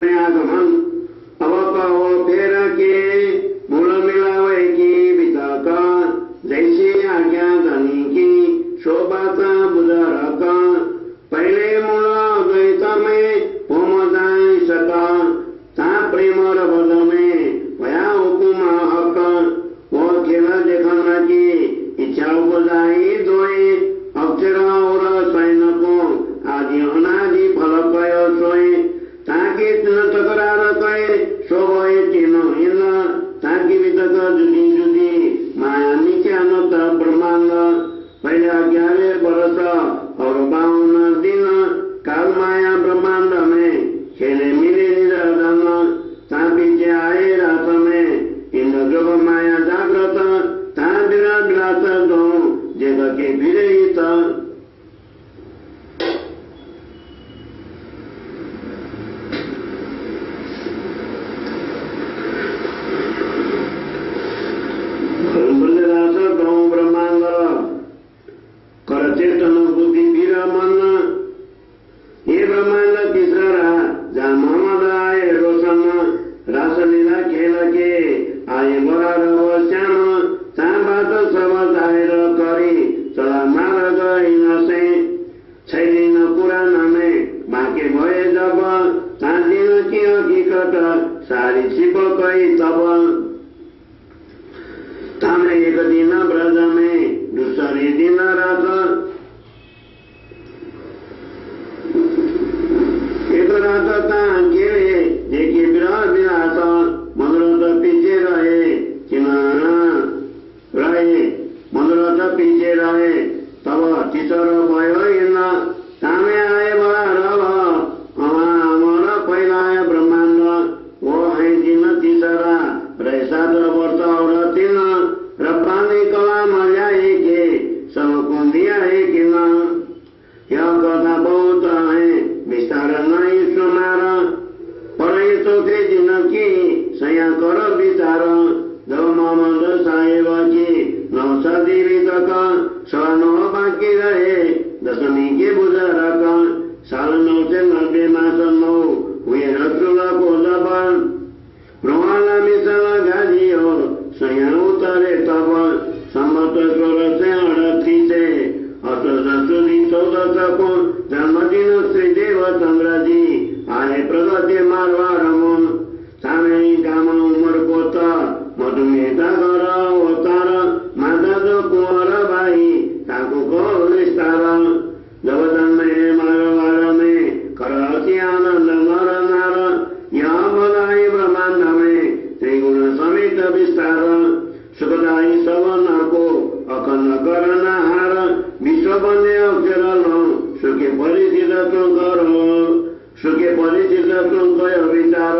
आगमन अब कहो फेर के मूल मिलावे की बिताका जैसे आज्ञा धनी की शोभाता बुझारका पहले मूल द्वैत में होम जाय सका ता प्रेम र बद में भया हुकुम हक वो खेल देखना की इच्छा बुझाई दोए अक्षर और सैन को आदि अनादि फल पय सोए ताकि न तकरार कहे शोभे चिन्ह हिन ताकि वितक जुदी जुदी माया नित्यानत ब्रह्मांड पहले 11 वर्ष और 52 दिन काल माया ब्रह्मांड में खेले मिले निराधन ता पीछे आए रात में इन जब माया जागृत ता विराट रात दो जगह के विरहित ब्रह्मांड करचेतन बुद्धि विरमन ये ब्रह्मांड तीसरा जहाँ मोहम्मद आए रोशन रासलीला खेल के आए बड़ा श्याम ता बात सब जाहिर करी चला मार गई से छैन पुराण में बाँके भए जब ता दिन की हकीकत सारी छिप कही तब तामे एक दिन ब्रज में दूसरे दिन रात एक रात गेले देखी विरह विलास मनोरथ पीछे रहे किनारा रहे मनोरथ पीछे रहे तब तीसर भयो इन तामे आए बड़ा रव अमर फैलाए ब्रह्मांड वो है दिन तीसरा रहे 7 वर्ष और 3 र पानी कला मर्याए के सबको दिया है कि न यह कथा बहुत है विस्तार नहीं सुनार पर ये चौथे दिन की सया कर विचार जब मोहम्मद साहेब की 9 सदी तक 9 बाकी रहे दशमी के बुझारक साल 990 मास 9 हुए रसुल को जब ब्रह्मांड मिसल गाजी हो सया उतरे तब सम्मत 1638 अष्टदशदी 14 को जन्मदिन श्री देव चंद्र जी आए प्रगति मारवार मन सामे गाम उमर को मधुमेह घर अवतार माता जो कुंवर भाई ताको को विस्तार जब जन्मे मारवार में करसी आनंद नर नार यहाँ बधाई ब्रह्मांड में त्रिगुण समेत विस्तार सुखदायी सवन को अखंड करनहार विश्व बने अक्षर लो सुखे परिचित कर सुखे परिचित गय विचार